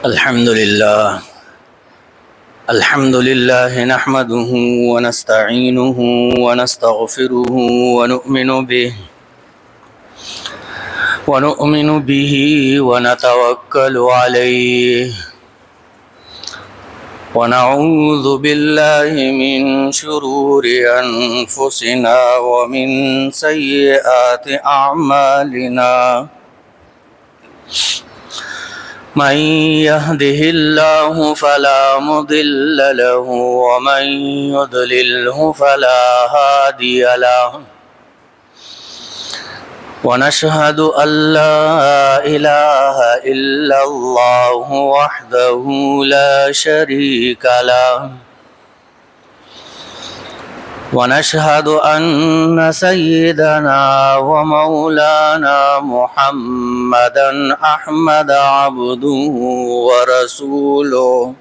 الحمد لله نحمده ونستعينه ونستغفره ونؤمن به ونتوكل عليه ونعوذ بالله من شرور أنفسنا ومن سيئات أعمالنا من يهده الله فلا مضل له ومن يضلله فلا هادي له ونشهد أن لا إله إلا الله وحده لا شريك له ونشهد أن سيدنا ومولانا محمدا أحمد عبده ورسوله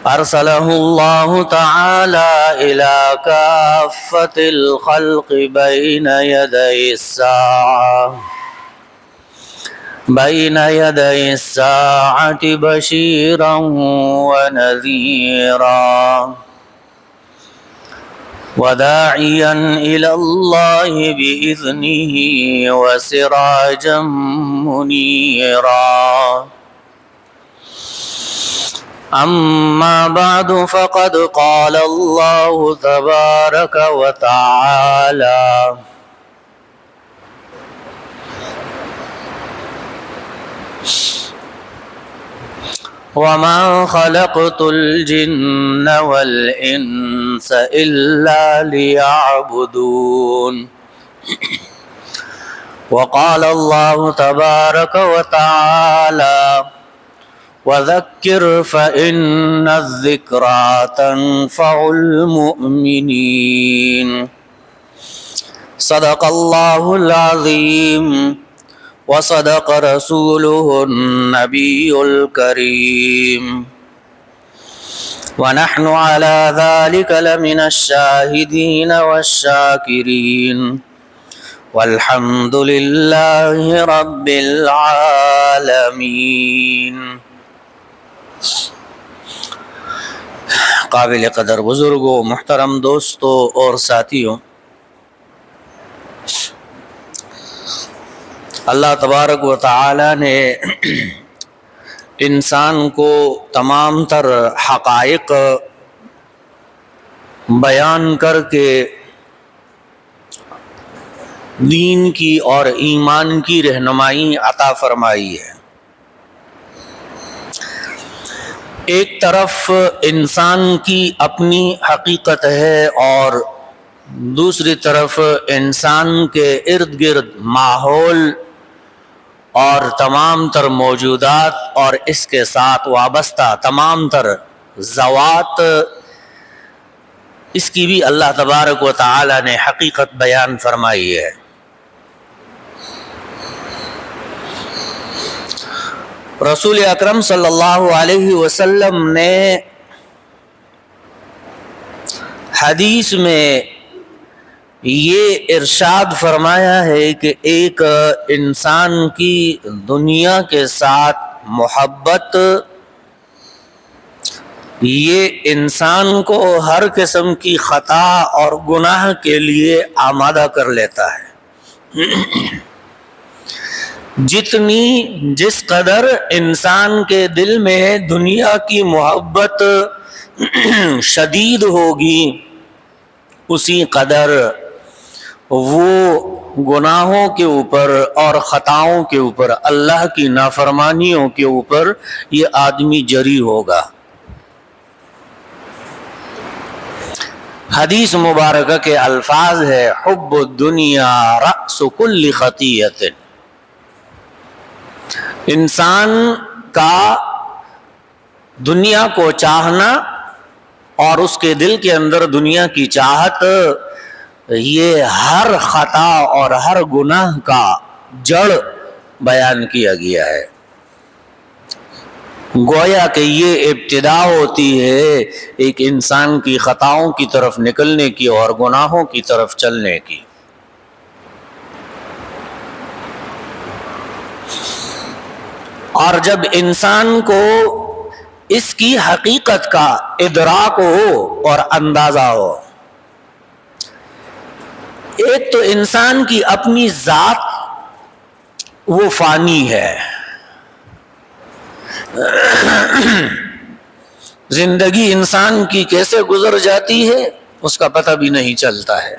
أرسله الله تعالى إلى كافة الخلق بين يدي الساعة بشيرا ونذيرا وداعيا إلى الله بإذنه وسراجا منيرا أما بعد فقد قال الله تبارك وتعالى وما خلقت الجن والإنس إلا ليعبدون وقال الله تبارك وتعالى وذكر فإن الذكرى تنفع المؤمنين صدق الله العظيم وصدق رسوله النبي الكريم ونحن على ذلك لمن الشاهدين والشاكرين والحمد لله رب العالمين. قابل قدر بزرگوں، محترم دوستوں اور ساتھیوں، اللہ تبارک و تعالی نے انسان کو تمام تر حقائق بیان کر کے دین کی اور ایمان کی رہنمائی عطا فرمائی ہے۔ ایک طرف انسان کی اپنی حقیقت ہے اور دوسری طرف انسان کے ارد گرد ماحول اور تمام تر موجودات اور اس کے ساتھ وابستہ تمام تر ذوات، اس کی بھی اللہ تبارک و تعالی نے حقیقت بیان فرمائی ہے۔ رسول اکرم صلی اللہ علیہ وسلم نے حدیث میں یہ ارشاد فرمایا ہے کہ ایک انسان کی دنیا کے ساتھ محبت یہ انسان کو ہر قسم کی خطا اور گناہ کے لیے آمادہ کر لیتا ہے۔ جس قدر انسان کے دل میں دنیا کی محبت شدید ہوگی، اسی قدر وہ گناہوں کے اوپر اور خطاؤں کے اوپر، اللہ کی نافرمانیوں کے اوپر یہ آدمی جری ہوگا۔ حدیث مبارکہ کے الفاظ ہے، حب الدنیا رأس کل خطیئۃ۔ انسان کا دنیا کو چاہنا اور اس کے دل کے اندر دنیا کی چاہت، یہ ہر خطا اور ہر گناہ کا جڑ بیان کیا گیا ہے۔ گویا کہ یہ ابتدا ہوتی ہے ایک انسان کی خطاؤں کی طرف نکلنے کی اور گناہوں کی طرف چلنے کی۔ اور جب انسان کو اس کی حقیقت کا ادراک ہو اور اندازہ ہو، ایک تو انسان کی اپنی ذات وہ فانی ہے، زندگی انسان کی کیسے گزر جاتی ہے اس کا پتہ بھی نہیں چلتا ہے۔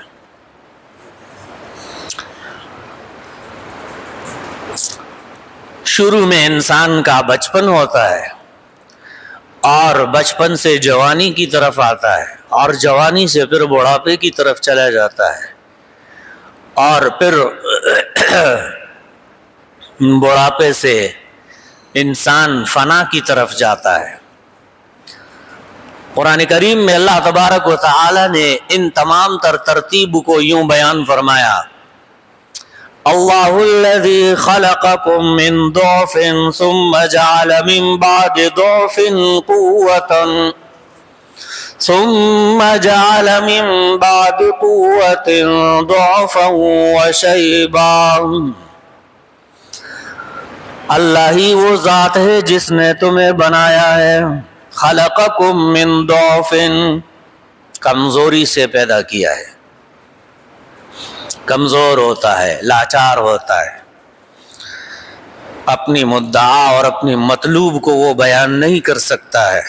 شروع میں انسان کا بچپن ہوتا ہے اور بچپن سے جوانی کی طرف آتا ہے اور جوانی سے پھر بڑھاپے کی طرف چلا جاتا ہے اور پھر بڑھاپے سے انسان فنا کی طرف جاتا ہے۔ قرآن کریم میں اللہ تبارک و تعالی نے ان تمام ترتیب کو یوں بیان فرمایا، اللہ الذی خلقکم من ضعف ثم جعل من بعد ضعف قوة ثم جعل من بعد قوة ضعفا وشیبا۔ اللہ ہی وہ ذات ہے جس نے تمہیں بنایا ہے، خلقکم من ضعف، کمزوری سے پیدا کیا ہے، کمزور ہوتا ہے، لاچار ہوتا ہے، اپنی مدعا اور اپنی مطلوب کو وہ بیان نہیں کر سکتا ہے،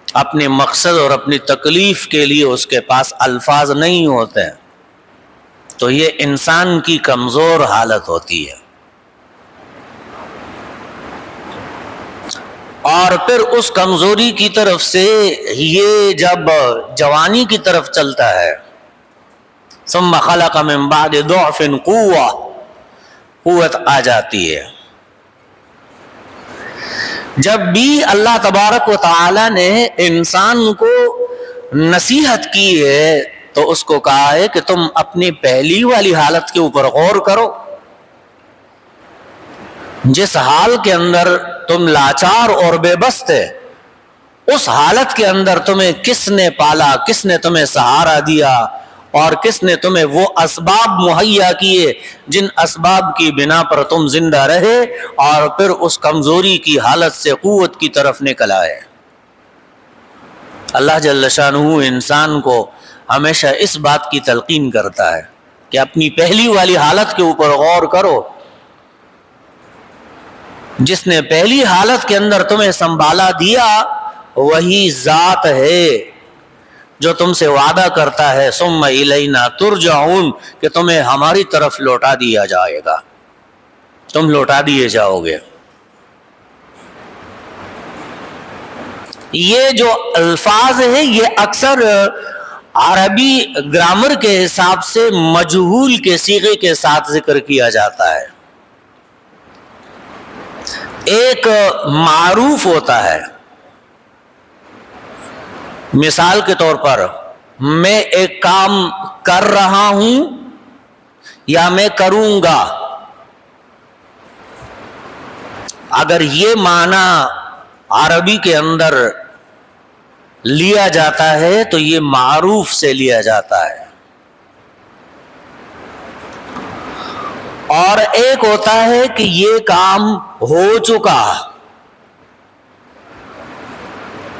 اپنے مقصد اور اپنی تکلیف کے لیے اس کے پاس الفاظ نہیں ہوتے، تو یہ انسان کی کمزور حالت ہوتی ہے۔ اور پھر اس کمزوری کی طرف سے یہ جب جوانی کی طرف چلتا ہے، ثم خلق من بعد ضعف قوة، قوت آ جاتی ہے۔ جب بھی اللہ تبارک و تعالی نے انسان کو نصیحت کی ہے تو اس کو کہا ہے کہ تم اپنی پہلی والی حالت کے اوپر غور کرو، جس حال کے اندر تم لاچار اور بے بس تھے، اس حالت کے اندر تمہیں کس نے پالا، کس نے تمہیں سہارا دیا اور کس نے تمہیں وہ اسباب مہیا کیے جن اسباب کی بنا پر تم زندہ رہے اور پھر اس کمزوری کی حالت سے قوت کی طرف نکل آئے۔ اللہ جل شانہ انسان کو ہمیشہ اس بات کی تلقین کرتا ہے کہ اپنی پہلی والی حالت کے اوپر غور کرو، جس نے پہلی حالت کے اندر تمہیں سنبھالا دیا وہی ذات ہے جو تم سے وعدہ کرتا ہے ثم الینا ترجعون، کہ تمہیں ہماری طرف لوٹا دیا جائے گا، تم لوٹا دیے جاؤ گے۔ یہ جو الفاظ ہیں یہ اکثر عربی گرامر کے حساب سے مجہول کے صیغے کے ساتھ ذکر کیا جاتا ہے۔ ایک معروف ہوتا ہے، مثال کے طور پر میں ایک کام کر رہا ہوں یا میں کروں گا، اگر یہ معنی عربی کے اندر لیا جاتا ہے تو یہ معروف سے لیا جاتا ہے، اور ایک ہوتا ہے کہ یہ کام ہو چکا،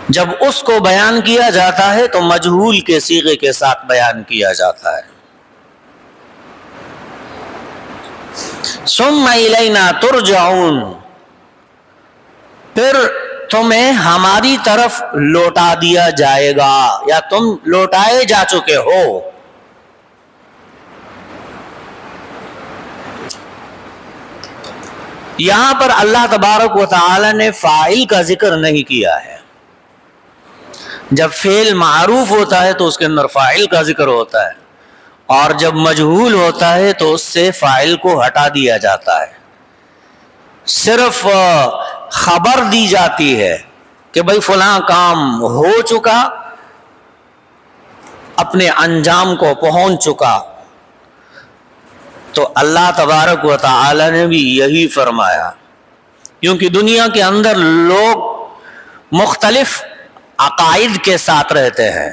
جب اس کو بیان کیا جاتا ہے تو مجہول کے صیغے کے ساتھ بیان کیا جاتا ہے۔ ثم الینا ترجعون، پھر تمہیں ہماری طرف لوٹا دیا جائے گا یا تم لوٹائے جا چکے ہو۔ یہاں پر اللہ تبارک و تعالی نے فاعل کا ذکر نہیں کیا ہے۔ جب فعل معروف ہوتا ہے تو اس کے اندر فاعل کا ذکر ہوتا ہے، اور جب مجہول ہوتا ہے تو اس سے فاعل کو ہٹا دیا جاتا ہے، صرف خبر دی جاتی ہے کہ بھئی فلاں کام ہو چکا، اپنے انجام کو پہنچ چکا۔ تو اللہ تبارک و تعالی نے بھی یہی فرمایا، کیونکہ دنیا کے اندر لوگ مختلف عقائد کے ساتھ رہتے ہیں۔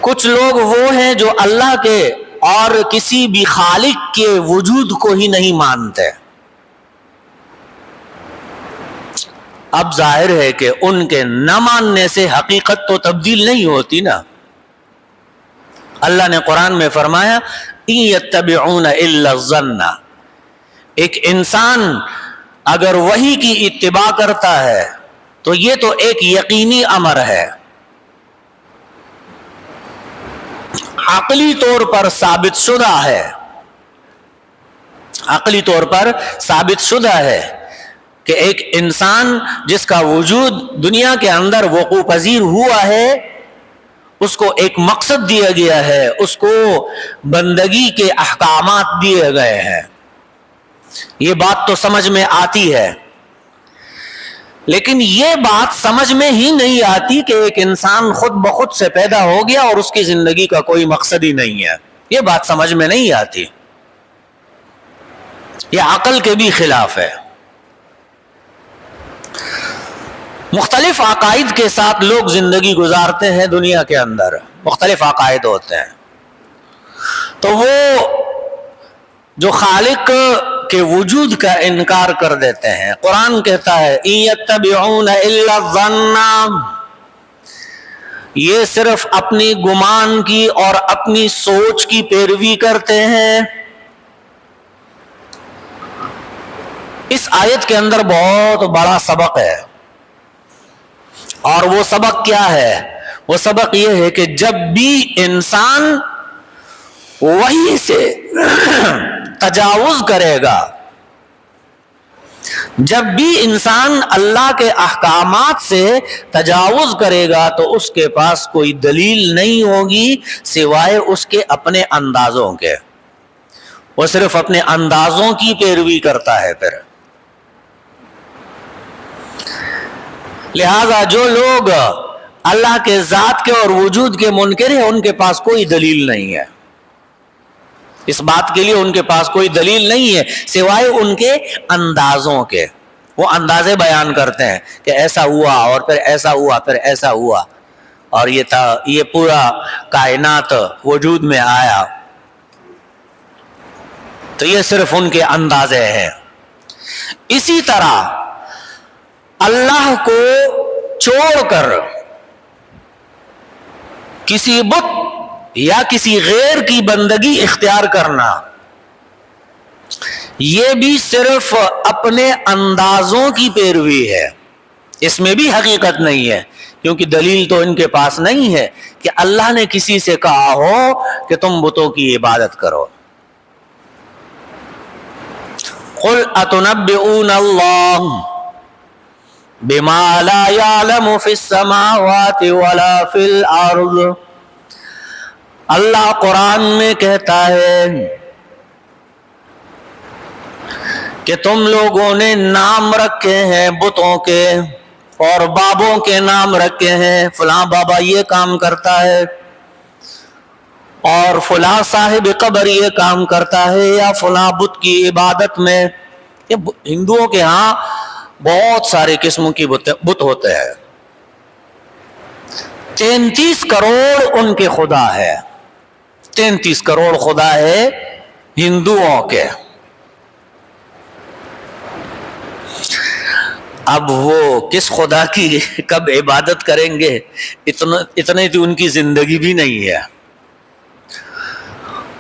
کچھ لوگ وہ ہیں جو اللہ کے اور کسی بھی خالق کے وجود کو ہی نہیں مانتے، اب ظاہر ہے کہ ان کے نہ ماننے سے حقیقت تو تبدیل نہیں ہوتی نا. اللہ نے قرآن میں فرمایا إِن يَتَّبِعُونَ إِلَّا الظَّنَّ. ایک انسان اگر وحی کی اتباع کرتا ہے تو یہ تو ایک یقینی امر ہے، عقلی طور پر ثابت شدہ ہے، عقلی طور پر ثابت شدہ ہے کہ ایک انسان جس کا وجود دنیا کے اندر وقوع پذیر ہوا ہے، اس کو ایک مقصد دیا گیا ہے، اس کو بندگی کے احکامات دیے گئے ہیں. یہ بات تو سمجھ میں آتی ہے، لیکن یہ بات سمجھ میں ہی نہیں آتی کہ ایک انسان خود بخود سے پیدا ہو گیا اور اس کی زندگی کا کوئی مقصد ہی نہیں ہے. یہ بات سمجھ میں نہیں آتی، یہ عقل کے بھی خلاف ہے. مختلف عقائد کے ساتھ لوگ زندگی گزارتے ہیں دنیا کے اندر، مختلف عقائد ہوتے ہیں. تو وہ جو خالق کے وجود کا انکار کر دیتے ہیں، قرآن کہتا ہے إِن يَتَّبِعُونَ إِلَّا الظَّنَّ، یہ صرف اپنی گمان کی اور اپنی سوچ کی پیروی کرتے ہیں. اس آیت کے اندر بہت بڑا سبق ہے، اور وہ سبق کیا ہے؟ وہ سبق یہ ہے کہ جب بھی انسان وحی سے تجاوز کرے گا، جب بھی انسان اللہ کے احکامات سے تجاوز کرے گا تو اس کے پاس کوئی دلیل نہیں ہوگی سوائے اس کے اپنے اندازوں کے. وہ صرف اپنے اندازوں کی پیروی کرتا ہے. پھر لہذا جو لوگ اللہ کے ذات کے اور وجود کے منکر ہیں، ان کے پاس کوئی دلیل نہیں ہے. اس بات کے لیے ان کے پاس کوئی دلیل نہیں ہے سوائے ان کے اندازوں کے. وہ اندازے بیان کرتے ہیں کہ ایسا ہوا اور پھر ایسا ہوا پھر ایسا ہوا اور یہ پورا کائنات وجود میں آیا. تو یہ صرف ان کے اندازے ہیں. اسی طرح اللہ کو چھوڑ کر کسی بت یا کسی غیر کی بندگی اختیار کرنا، یہ بھی صرف اپنے اندازوں کی پیروی ہے. اس میں بھی حقیقت نہیں ہے، کیونکہ دلیل تو ان کے پاس نہیں ہے کہ اللہ نے کسی سے کہا ہو کہ تم بتوں کی عبادت کرو. قل اتنبئون اللہ بما لا يعلم في السماوات ولا في الارض. اللہ قرآن میں کہتا ہے کہ تم لوگوں نے نام رکھے ہیں بتوں کے اور بابوں کے نام رکھے ہیں، فلاں بابا یہ کام کرتا ہے اور فلاں صاحب قبر یہ کام کرتا ہے یا فلاں بت کی عبادت میں. ہندوؤں کے ہاں بہت سارے قسموں کی بت ہوتے ہیں. 33 کروڑ ان کے خدا ہے، 33 کروڑ خدا ہے ہندوؤں کے. اب وہ کس خدا کی کب عبادت کریں گے، اتنے تو ان کی زندگی بھی نہیں ہے.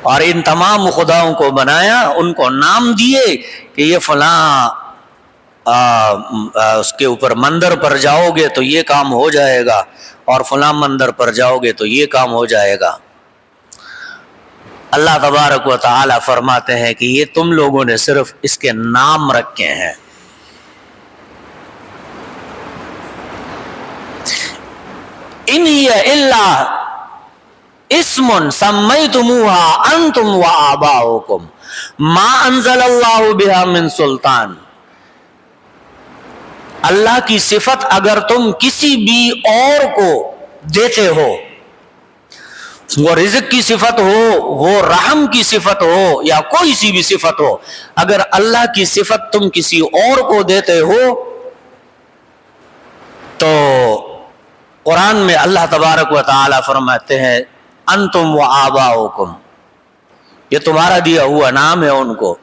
اور ان تمام خداؤں کو بنایا، ان کو نام دیے کہ یہ فلاں اس کے اوپر مندر پر جاؤ گے تو یہ کام ہو جائے گا اور فلاں مندر پر جاؤ گے تو یہ کام ہو جائے گا. اللہ تبارک و تعالی فرماتے ہیں کہ یہ تم لوگوں نے صرف اس کے نام رکھے ہیں. ان ہی الا اسم سمیتموها انتم وآباؤکم ما انزل اللہ بها من سلطان. اللہ کی صفت اگر تم کسی بھی اور کو دیتے ہو، وہ رزق کی صفت ہو، وہ رحم کی صفت ہو یا کوئی سی بھی صفت ہو، اگر اللہ کی صفت تم کسی اور کو دیتے ہو تو قرآن میں اللہ تبارک و تعالی فرماتے ہیں انتم و آباؤکم، یہ تمہارا دیا ہوا نام ہے ان کو.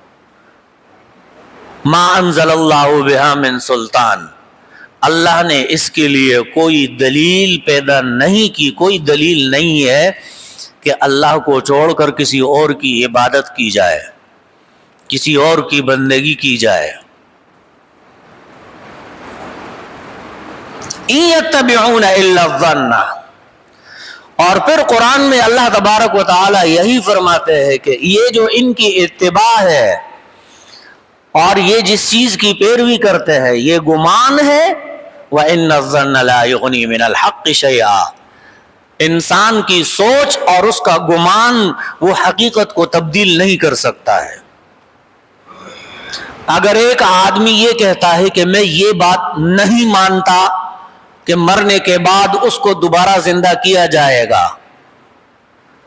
ما انزل اللہ بہا من سلطان، اللہ نے اس کے لیے کوئی دلیل پیدا نہیں کی، کوئی دلیل نہیں ہے کہ اللہ کو چھوڑ کر کسی اور کی عبادت کی جائے، کسی اور کی بندگی کی جائے۔ إِن يَتَّبِعُونَ إِلَّا الظَّنَّ، اور پھر قرآن میں اللہ تبارک و تعالی یہی فرماتے ہیں کہ یہ جو ان کی اتباع ہے اور یہ جس چیز کی پیروی کرتے ہیں یہ گمان ہے۔ وَإِنَّ الظَّنَّ لَا يُغْنِي مِنَ الْحَقِّ شَيْئًا، انسان کی سوچ اور اس کا گمان وہ حقیقت کو تبدیل نہیں کر سکتا ہے۔ اگر ایک آدمی یہ کہتا ہے کہ میں یہ بات نہیں مانتا کہ مرنے کے بعد اس کو دوبارہ زندہ کیا جائے گا،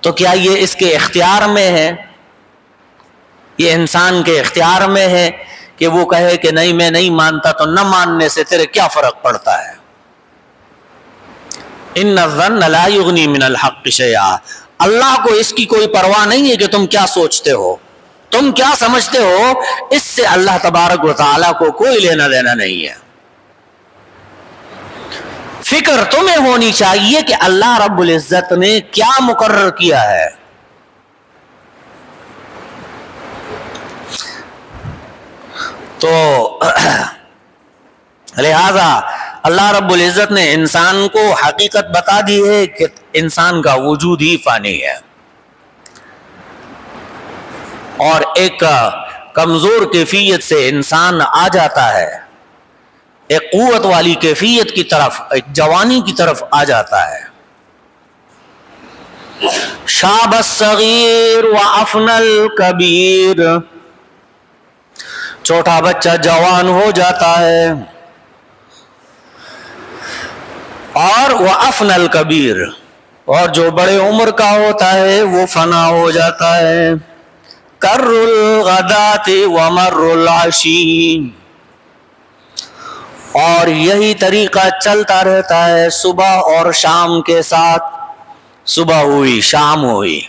تو کیا یہ اس کے اختیار میں ہے؟ یہ انسان کے اختیار میں ہے کہ وہ کہے کہ نہیں میں نہیں مانتا، تو نہ ماننے سے تیرے کیا فرق پڑتا ہے؟ ان الظن لا یغنی من الحق شیئا، اللہ کو اس کی کوئی پرواہ نہیں ہے کہ تم کیا سوچتے ہو، تم کیا سمجھتے ہو، اس سے اللہ تبارک و تعالیٰ کو کوئی لینا دینا نہیں ہے۔ فکر تمہیں ہونی چاہیے کہ اللہ رب العزت نے کیا مقرر کیا ہے۔ تو لہذا اللہ رب العزت نے انسان کو حقیقت بتا دی ہے کہ انسان کا وجود ہی فانی ہے، اور ایک کمزور کیفیت سے انسان آ جاتا ہے ایک قوت والی کیفیت کی طرف، ایک جوانی کی طرف آ جاتا ہے۔ شاب الصغیر وافنى الکبیر، چھوٹا بچہ جوان ہو جاتا ہے، اور وافنى الکبیر، اور جو بڑے عمر کا ہوتا ہے وہ فنا ہو جاتا ہے۔ کر الغداۃ ومر العشی، اور یہی طریقہ چلتا رہتا ہے صبح اور شام کے ساتھ، صبح ہوئی شام ہوئی،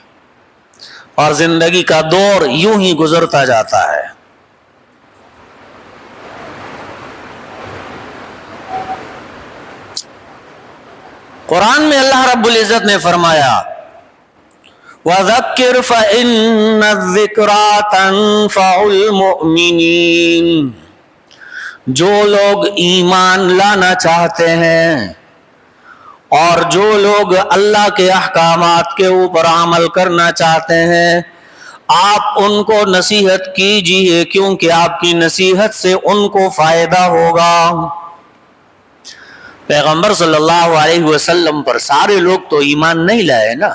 اور زندگی کا دور یوں ہی گزرتا جاتا ہے۔ قرآن میں اللہ رب العزت نے فرمایا وَذَكِّرْ فَإِنَّ الذِّكْرَىٰ تَنفَعُ الْمُؤْمِنِينَ، جو لوگ ایمان لانا چاہتے ہیں اور جو لوگ اللہ کے احکامات کے اوپر عمل کرنا چاہتے ہیں، آپ ان کو نصیحت کیجیے، کیونکہ آپ کی نصیحت سے ان کو فائدہ ہوگا۔ پیغمبر صلی اللہ علیہ وسلم پر سارے لوگ تو ایمان نہیں لائے نا،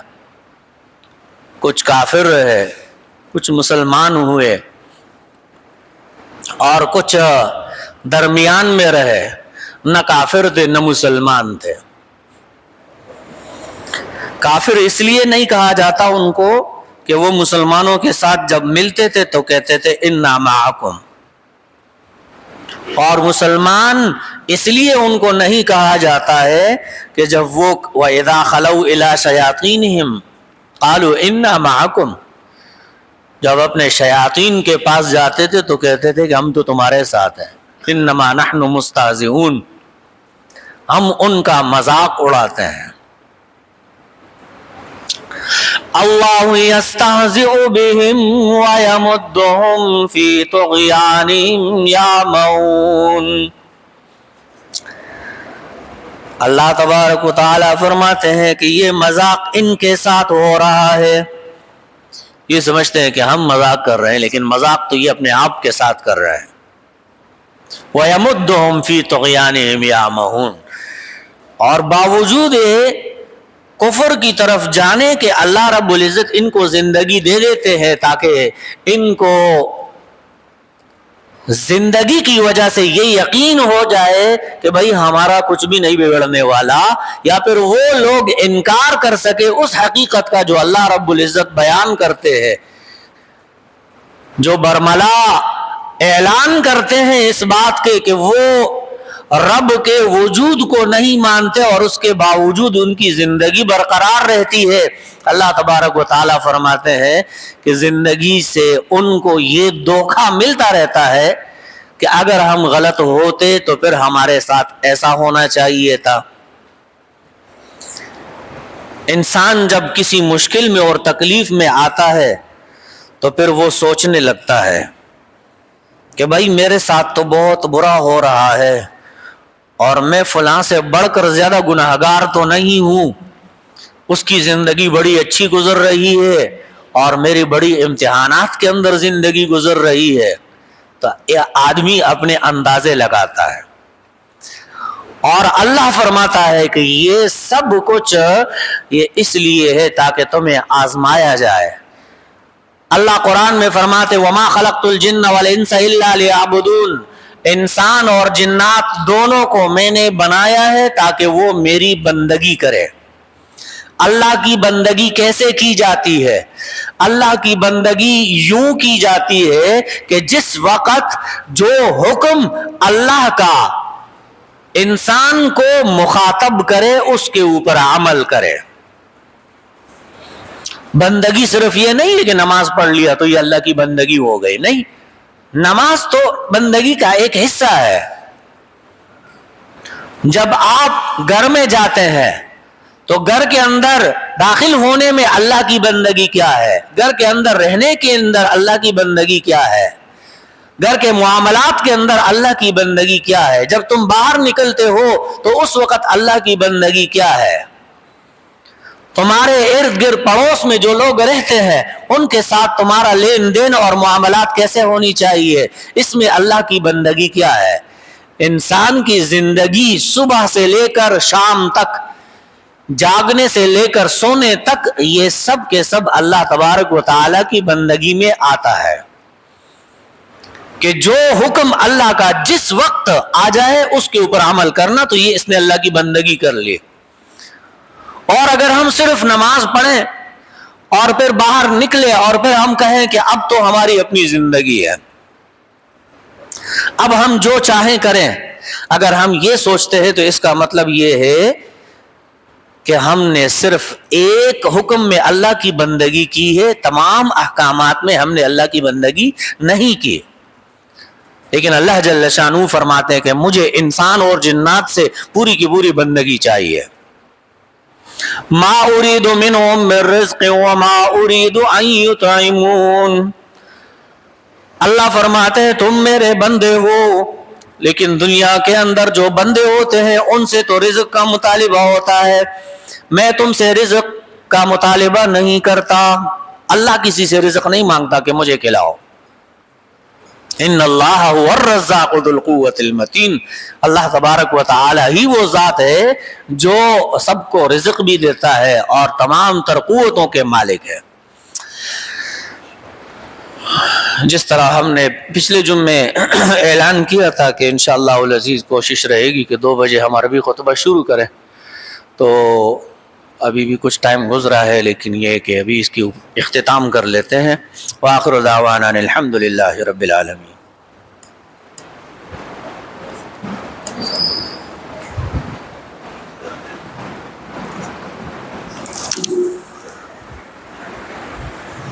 کچھ کافر رہے، کچھ مسلمان ہوئے، اور کچھ درمیان میں رہے، نہ کافر تھے نہ مسلمان تھے۔ کافر اس لیے نہیں کہا جاتا ان کو کہ وہ مسلمانوں کے ساتھ جب ملتے تھے تو کہتے تھے انا معکم، اور مسلمان اس لیے ان کو نہیں کہا جاتا ہے کہ جب وہ وَإِذَا خَلَوْا إِلَىٰ شَيَاطِينِهِمْ قَالُوا إِنَّا مَعَكُمْ، جب اپنے شیاطین کے پاس جاتے تھے تو کہتے تھے کہ ہم تو تمہارے ساتھ ہیں، إِنَّمَا نَحْنُ مُسْتَهْزِئُونَ، ہم ان کا مذاق اڑاتے ہیں۔ اللہ یستہزئ بہم ویمدہم فی طغیانہم یعمہون، اللہ تبارک و تعالیٰ فرماتے ہیں کہ یہ مذاق ان کے ساتھ ہو رہا ہے، یہ سمجھتے ہیں کہ ہم مذاق کر رہے ہیں، لیکن مذاق تو یہ اپنے آپ کے ساتھ کر رہے ہیں۔ وَيَمُدُّهُمْ فِي طُغْيَانِهِمْ يَعْمَهُونَ، اور باوجود کفر کی طرف جانے کہ اللہ رب العزت ان کو زندگی دے دیتے ہیں تاکہ ان کو زندگی کی وجہ سے یہ یقین ہو جائے کہ بھئی ہمارا کچھ بھی نہیں بگڑنے والا، یا پھر وہ لوگ انکار کر سکے اس حقیقت کا جو اللہ رب العزت بیان کرتے ہیں، جو برملا اعلان کرتے ہیں اس بات کے کہ وہ رب کے وجود کو نہیں مانتے اور اس کے باوجود ان کی زندگی برقرار رہتی ہے۔ اللہ تبارک و تعالیٰ فرماتے ہیں کہ زندگی سے ان کو یہ دھوکہ ملتا رہتا ہے کہ اگر ہم غلط ہوتے تو پھر ہمارے ساتھ ایسا ہونا چاہیے تھا۔ انسان جب کسی مشکل میں اور تکلیف میں آتا ہے تو پھر وہ سوچنے لگتا ہے کہ بھائی میرے ساتھ تو بہت برا ہو رہا ہے اور میں فلاں سے بڑھ کر زیادہ گناہگار تو نہیں ہوں، اس کی زندگی بڑی اچھی گزر رہی ہے اور میری بڑی امتحانات کے اندر زندگی گزر رہی ہے۔ تو یہ آدمی اپنے اندازے لگاتا ہے، اور اللہ فرماتا ہے کہ یہ سب کچھ یہ اس لیے ہے تاکہ تمہیں آزمایا جائے۔ اللہ قرآن میں فرماتے وَمَا خَلَقْتُ الْجِنَّ وَالْإِنسَ إِلَّا لِيَعْبُدُونَ، انسان اور جنات دونوں کو میں نے بنایا ہے تاکہ وہ میری بندگی کرے۔ اللہ کی بندگی کیسے کی جاتی ہے؟ اللہ کی بندگی یوں کی جاتی ہے کہ جس وقت جو حکم اللہ کا انسان کو مخاطب کرے اس کے اوپر عمل کرے۔ بندگی صرف یہ نہیں ہے کہ نماز پڑھ لیا تو یہ اللہ کی بندگی ہو گئی، نہیں، نماز تو بندگی کا ایک حصہ ہے۔ جب آپ گھر میں جاتے ہیں تو گھر کے اندر داخل ہونے میں اللہ کی بندگی کیا ہے، گھر کے اندر رہنے کے اندر اللہ کی بندگی کیا ہے، گھر کے معاملات کے اندر اللہ کی بندگی کیا ہے، جب تم باہر نکلتے ہو تو اس وقت اللہ کی بندگی کیا ہے، تمہارے ارد گرد پڑوس میں جو لوگ رہتے ہیں ان کے ساتھ تمہارا لین دین اور معاملات کیسے ہونی چاہیے، اس میں اللہ کی بندگی کیا ہے۔ انسان کی زندگی صبح سے لے کر شام تک، جاگنے سے لے کر سونے تک، یہ سب کے سب اللہ تبارک و تعالی کی بندگی میں آتا ہے کہ جو حکم اللہ کا جس وقت آ جائے اس کے اوپر عمل کرنا، تو یہ اس نے اللہ کی بندگی کر لی۔ اور اگر ہم صرف نماز پڑھیں اور پھر باہر نکلے اور پھر ہم کہیں کہ اب تو ہماری اپنی زندگی ہے، اب ہم جو چاہیں کریں، اگر ہم یہ سوچتے ہیں تو اس کا مطلب یہ ہے کہ ہم نے صرف ایک حکم میں اللہ کی بندگی کی ہے، تمام احکامات میں ہم نے اللہ کی بندگی نہیں کی۔ لیکن اللہ جل شانہ فرماتے ہیں کہ مجھے انسان اور جنات سے پوری کی پوری بندگی چاہیے۔ ما اريد منهم من رزق وما اريد ان يطعمون، اللہ فرماتے ہیں تم میرے بندے ہو، لیکن دنیا کے اندر جو بندے ہوتے ہیں ان سے تو رزق کا مطالبہ ہوتا ہے، میں تم سے رزق کا مطالبہ نہیں کرتا۔ اللہ کسی سے رزق نہیں مانگتا کہ مجھے کھلاؤ۔ ان اللہ هو الرزاق ذو القوة المتین، اللہ تبارک و تعالی ہی وہ ذات ہے جو سب کو رزق بھی دیتا ہے اور تمام تر قوتوں کے مالک ہے۔ جس طرح ہم نے پچھلے جمعے اعلان کیا تھا کہ انشاءاللہ العزیز کوشش رہے گی کہ 2 بجے ہم عربی خطبہ شروع کریں، تو ابھی بھی کچھ ٹائم گزرا ہے، لیکن یہ کہ ابھی اس کی اختتام کر لیتے ہیں۔ وآخر دعوانا الحمدللہ رب العالمین۔